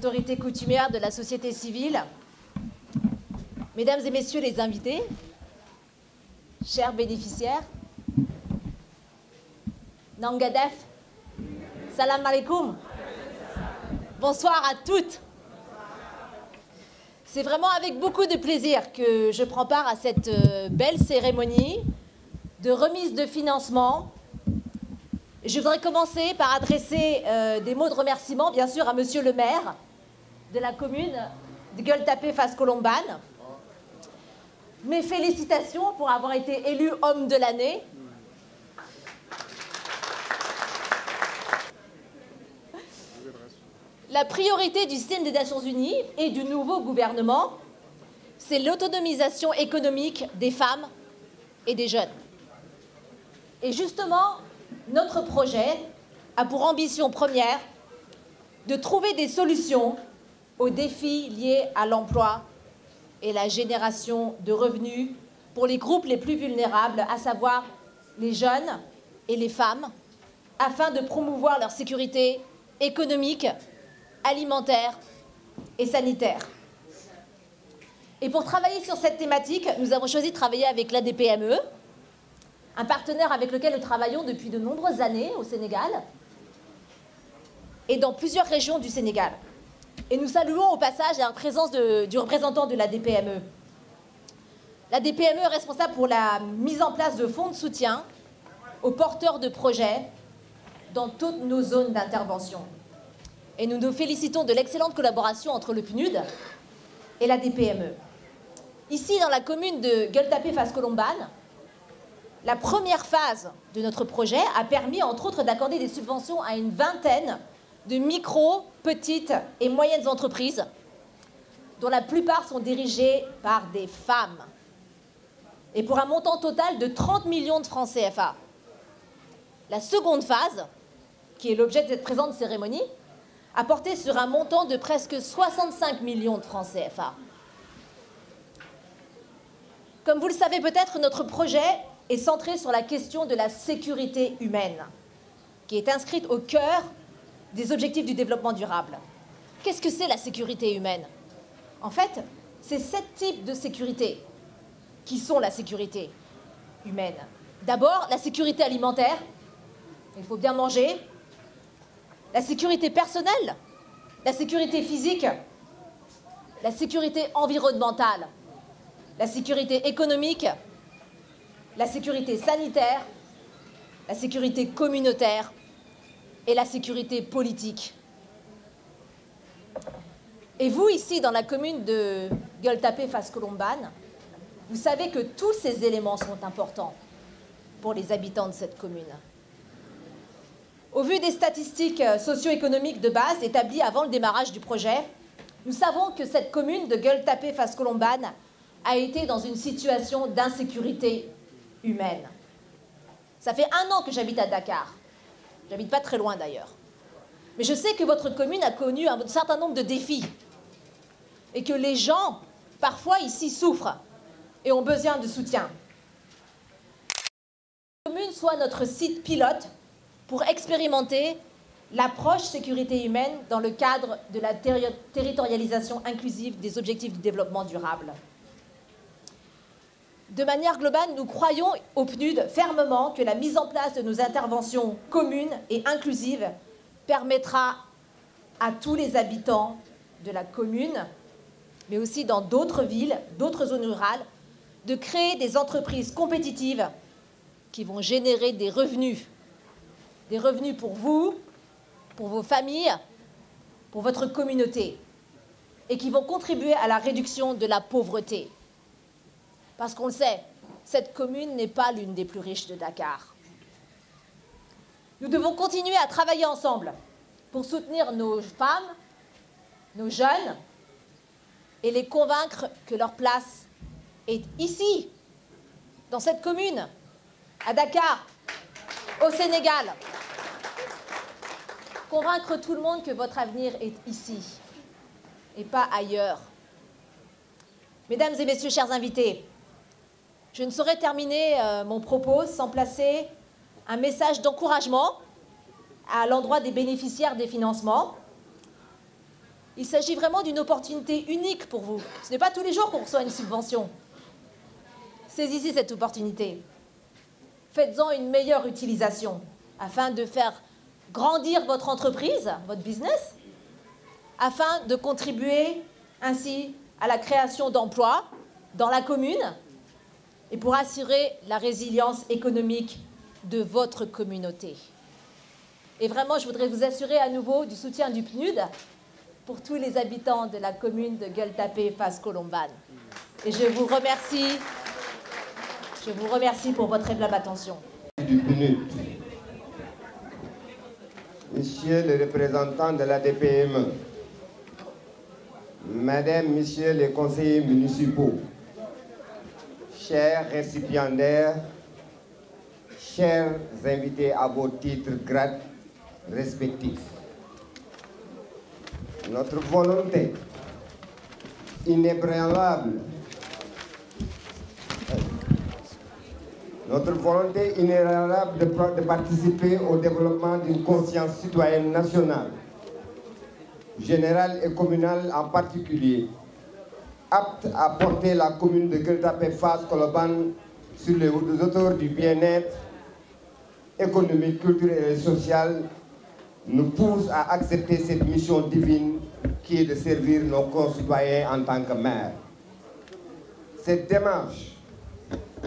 autorités coutumières de la société civile, mesdames et messieurs les invités, chers bénéficiaires, Nangadef, salam alaikum, bonsoir à toutes. C'est vraiment avec beaucoup de plaisir que je prends part à cette belle cérémonie de remise de financement. Je voudrais commencer par adresser des mots de remerciement, bien sûr, à monsieur le maire de la commune de Gueule-Tapée-Fass-Colombane. Mes félicitations pour avoir été élu homme de l'année. La priorité du système des Nations Unies et du nouveau gouvernement, c'est l'autonomisation économique des femmes et des jeunes. Et justement, notre projet a pour ambition première de trouver des solutions aux défis liés à l'emploi et la génération de revenus pour les groupes les plus vulnérables, à savoir les jeunes et les femmes, afin de promouvoir leur sécurité économique, alimentaire et sanitaire. Et pour travailler sur cette thématique, nous avons choisi de travailler avec l'ADPME, un partenaire avec lequel nous travaillons depuis de nombreuses années au Sénégal et dans plusieurs régions du Sénégal. Et nous saluons au passage la présence du représentant de l'ADPME. L'ADPME est responsable pour la mise en place de fonds de soutien aux porteurs de projets dans toutes nos zones d'intervention. Et nous nous félicitons de l'excellente collaboration entre le PNUD et l'ADPME. Ici, dans la commune de Gueule-Tapée-Fass-Colombane, la première phase de notre projet a permis, entre autres, d'accorder des subventions à une vingtaine de micro, petites et moyennes entreprises, dont la plupart sont dirigées par des femmes, et pour un montant total de 30 millions de francs CFA. La seconde phase, qui est l'objet de cette présente cérémonie, a porté sur un montant de presque 65 millions de francs CFA. Comme vous le savez peut-être, notre projet est centré sur la question de la sécurité humaine, qui est inscrite au cœur des objectifs du développement durable. Qu'est-ce que c'est la sécurité humaine? En fait, c'est 7 types de sécurité qui sont la sécurité humaine. D'abord, la sécurité alimentaire, il faut bien manger. La sécurité personnelle, la sécurité physique, la sécurité environnementale, la sécurité économique, la sécurité sanitaire, la sécurité communautaire et la sécurité politique. Et vous, ici, dans la commune de Gueule-Tapée-Fass-Colombane, vous savez que tous ces éléments sont importants pour les habitants de cette commune. Au vu des statistiques socio-économiques de base établies avant le démarrage du projet, nous savons que cette commune de Gueule-Tapée-Fass-Colombane a été dans une situation d'insécurité humaine. Ça fait 1 an que j'habite à Dakar. J'habite pas très loin d'ailleurs. Mais je sais que votre commune a connu un certain nombre de défis et que les gens, parfois ici, souffrent et ont besoin de soutien. Que la commune soit notre site pilote pour expérimenter l'approche sécurité humaine dans le cadre de la territorialisation inclusive des objectifs du développement durable. De manière globale, nous croyons au PNUD fermement que la mise en place de nos interventions communes et inclusives permettra à tous les habitants de la commune, mais aussi dans d'autres villes, d'autres zones rurales, de créer des entreprises compétitives qui vont générer des revenus pour vous, pour vos familles, pour votre communauté, et qui vont contribuer à la réduction de la pauvreté. Parce qu'on le sait, cette commune n'est pas l'une des plus riches de Dakar. Nous devons continuer à travailler ensemble pour soutenir nos femmes, nos jeunes, et les convaincre que leur place est ici, dans cette commune, à Dakar, au Sénégal. Convaincre tout le monde que votre avenir est ici et pas ailleurs. Mesdames et messieurs, chers invités, je ne saurais terminer mon propos sans placer un message d'encouragement à l'endroit des bénéficiaires des financements. Il s'agit vraiment d'une opportunité unique pour vous. Ce n'est pas tous les jours qu'on reçoit une subvention. Saisissez cette opportunité. Faites-en une meilleure utilisation afin de faire grandir votre entreprise, votre business, afin de contribuer ainsi à la création d'emplois dans la commune et pour assurer la résilience économique de votre communauté. Et vraiment, je voudrais vous assurer à nouveau du soutien du PNUD pour tous les habitants de la commune de Gueule-Tapée-Fasse-Colomban. Et je vous remercie pour votre aimable attention. Du PNUD. Monsieur le représentant de la DPME, Madame, Messieurs les conseillers municipaux, chers récipiendaires, chers invités à vos titres, grades respectifs, notre volonté inébranlable de participer au développement d'une conscience citoyenne nationale, générale et communale en particulier, apte à porter la commune de Gueule-Tapée-Fasse-Colomban sur les hauteurs du bien-être économique, culturel et social, nous pousse à accepter cette mission divine qui est de servir nos concitoyens en tant que maires. Cette démarche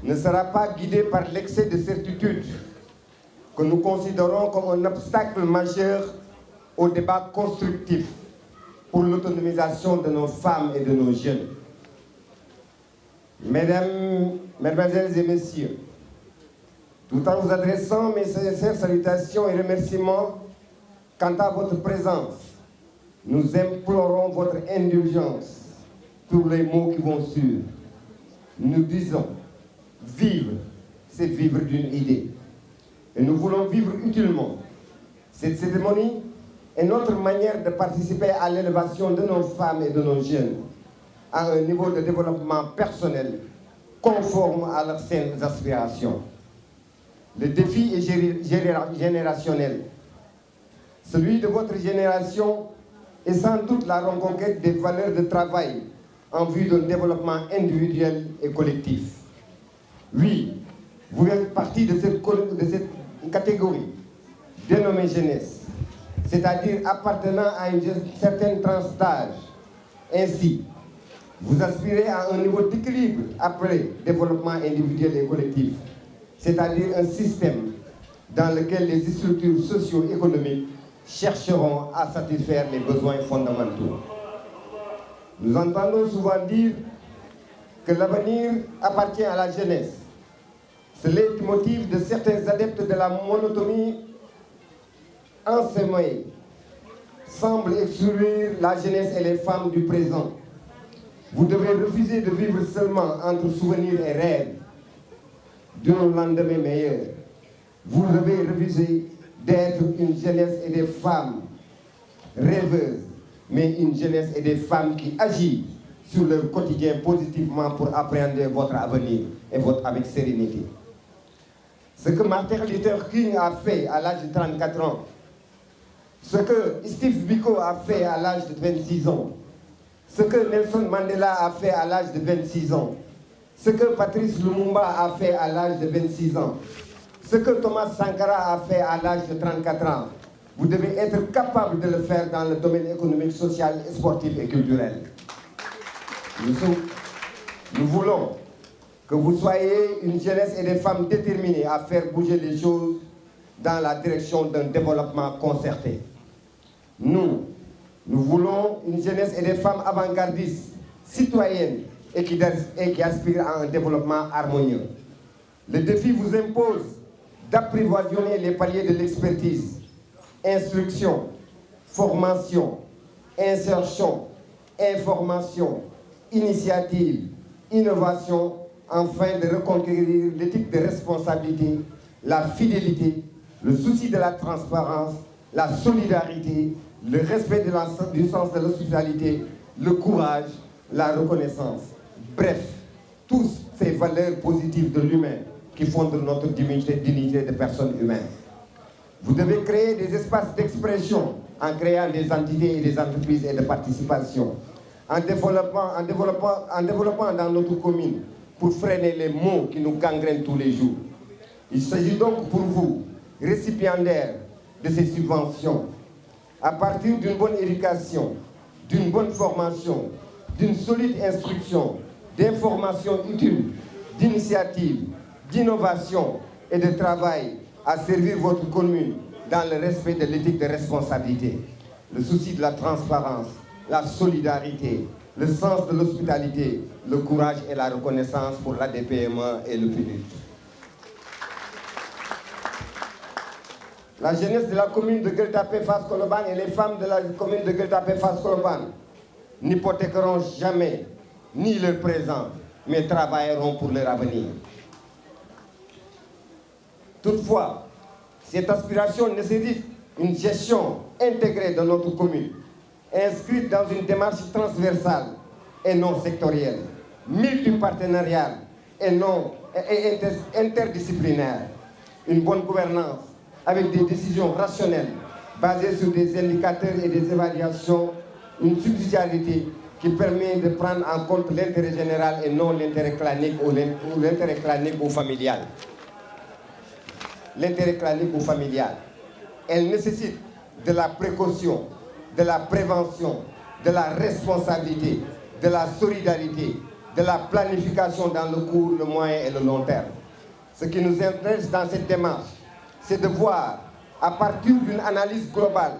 ne sera pas guidée par l'excès de certitude que nous considérons comme un obstacle majeur au débat constructif pour l'autonomisation de nos femmes et de nos jeunes. Mesdames, Mesdemoiselles et Messieurs, tout en vous adressant mes sincères salutations et remerciements quant à votre présence, nous implorons votre indulgence pour les mots qui vont suivre. Nous disons, vivre, c'est vivre d'une idée. Et nous voulons vivre utilement. Cette cérémonie est notre manière de participer à l'élévation de nos femmes et de nos jeunes à un niveau de développement personnel conforme à leurs saines aspirations. Le défi est générationnel. Celui de votre génération est sans doute la reconquête des valeurs de travail en vue d'un développement individuel et collectif. Oui, vous faites partie de cette catégorie dénommée jeunesse, c'est-à-dire appartenant à une certaine tranche d'âge. Ainsi, vous aspirez à un niveau d'équilibre après développement individuel et collectif, c'est-à-dire un système dans lequel les structures socio-économiques chercheront à satisfaire les besoins fondamentaux. Nous entendons souvent dire que l'avenir appartient à la jeunesse. C'est le motif de certains adeptes de la monotomie enseignées semble exclure la jeunesse et les femmes du présent. Vous devez refuser de vivre seulement entre souvenirs et rêves d'un lendemain meilleur. Vous devez refuser d'être une jeunesse et des femmes rêveuses, mais une jeunesse et des femmes qui agissent sur leur quotidien positivement pour appréhender votre avenir et avec sérénité. Ce que Martin Luther King a fait à l'âge de 34 ans, ce que Steve Biko a fait à l'âge de 26 ans, ce que Nelson Mandela a fait à l'âge de 26 ans, ce que Patrice Lumumba a fait à l'âge de 26 ans, ce que Thomas Sankara a fait à l'âge de 34 ans, vous devez être capable de le faire dans le domaine économique, social, sportif et culturel. Nous voulons que vous soyez une jeunesse et des femmes déterminées à faire bouger les choses dans la direction d'un développement concerté. Nous voulons une jeunesse et des femmes avant-gardistes, citoyennes et qui aspirent à un développement harmonieux. Le défi vous impose d'apprivoisonner les paliers de l'expertise, instruction, formation, insertion, information, initiative, innovation, afin de reconquérir l'éthique de responsabilité, la fidélité, le souci de la transparence, la solidarité, le respect du sens de l'hospitalité, le courage, la reconnaissance. Bref, toutes ces valeurs positives de l'humain qui fondent notre dignité de personne humaine. Vous devez créer des espaces d'expression en créant des entités et des entreprises et de participation, en développant dans notre commune pour freiner les maux qui nous gangrènent tous les jours. Il s'agit donc pour vous, récipiendaires de ces subventions, à partir d'une bonne éducation, d'une bonne formation, d'une solide instruction, d'informations utiles, d'initiatives, d'innovation et de travail à servir votre commune dans le respect de l'éthique de responsabilité, le souci de la transparence, la solidarité, le sens de l'hospitalité, le courage et la reconnaissance pour l'ADPME et le public. La jeunesse de la commune de Gueule Tapée Fass Colobane et les femmes de la commune de Gueule Tapée Fass Colobane n'hypothéqueront jamais ni leur présent, mais travailleront pour leur avenir. Toutefois, cette aspiration nécessite une gestion intégrée de notre commune, inscrite dans une démarche transversale et non sectorielle, multipartenariale et interdisciplinaire. Une bonne gouvernance avec des décisions rationnelles basées sur des indicateurs et des évaluations, une subsidiarité qui permet de prendre en compte l'intérêt général et non l'intérêt clanique ou familial. L'intérêt clanique ou familial. Elle nécessite de la précaution, de la prévention, de la responsabilité, de la solidarité, de la planification dans le court, le moyen et le long terme. Ce qui nous intéresse dans cette démarche, c'est de voir, à partir d'une analyse globale,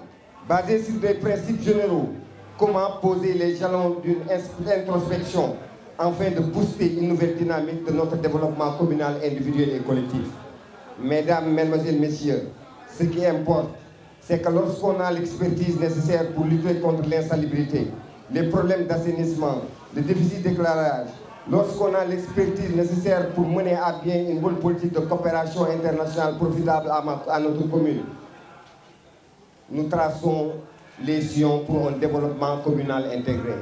basée sur des principes généraux, comment poser les jalons d'une introspection afin de booster une nouvelle dynamique de notre développement communal, individuel et collectif. Mesdames, Mesdemoiselles, Messieurs, ce qui importe, c'est que lorsqu'on a l'expertise nécessaire pour lutter contre l'insalubrité, les problèmes d'assainissement, le déficit d'éclairage, lorsqu'on a l'expertise nécessaire pour mener à bien une bonne politique de coopération internationale profitable à notre commune, nous traçons les sillons pour un développement communal intégré.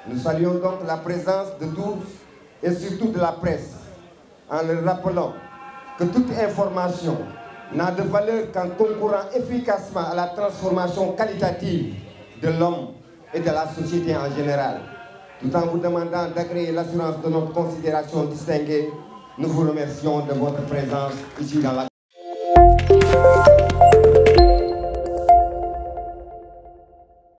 Nous saluons donc la présence de tous et surtout de la presse, en leur rappelant que toute information n'a de valeur qu'en concourant efficacement à la transformation qualitative de l'homme et de la société en général. Tout en vous demandant d'agréer l'assurance de notre considération distinguée, nous vous remercions de votre présence ici dans la...